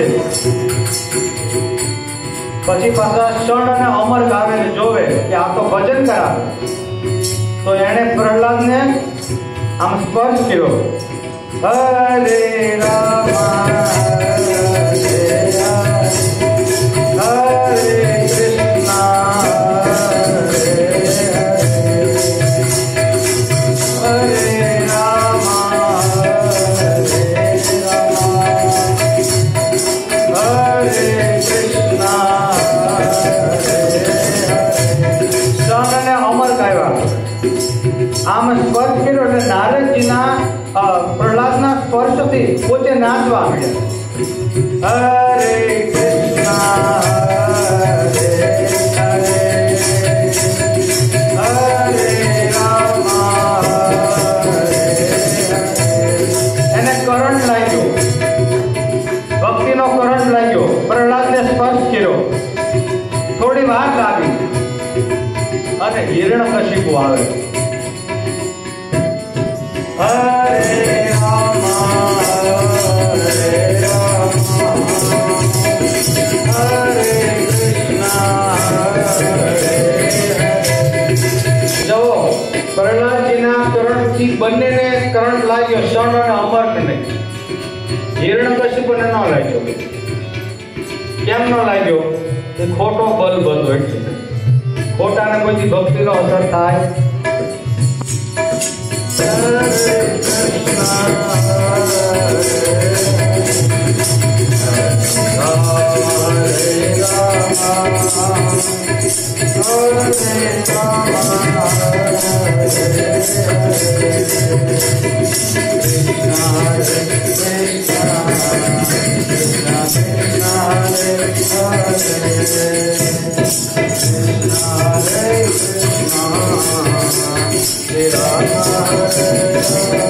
છે. પછી પાછા ષણ અને અમર ગાવે ને જોવે કે આ તો ભજન કરાવે, તો એને પ્રહલાદને આમ સ્પર્શ કર્યો. હરે રામા આમ સ્પર્શ કર્યો એટલે નારદજીના પ્રહલાદના સ્પર્શથી પોતે નાચવા માંડ્યા. હરે કૃષ્ણ હરે રામ એને કરંટ લાગ્યો, ભક્તિનો કરંટ લાગ્યો. પ્રહલાદને સ્પર્શ કર્યો, થોડી વાર લાગી અને હિરણ્યકશિપુ આવે. હરે રામ હરે રામ હરે કૃષ્ણ. જો પ્રહલાદજીના કરંટથી બંનેને કરંટ લાગ્યો, ષણ અને અમરને. હિરણ્યકશિપુને ન લાગ્યો. કેમ ન લાગ્યો? એ ખોટો બલ્બ હતો એટલે. ખોટાને કોઈથી ભક્તિનો અસર થાય. હરે Hare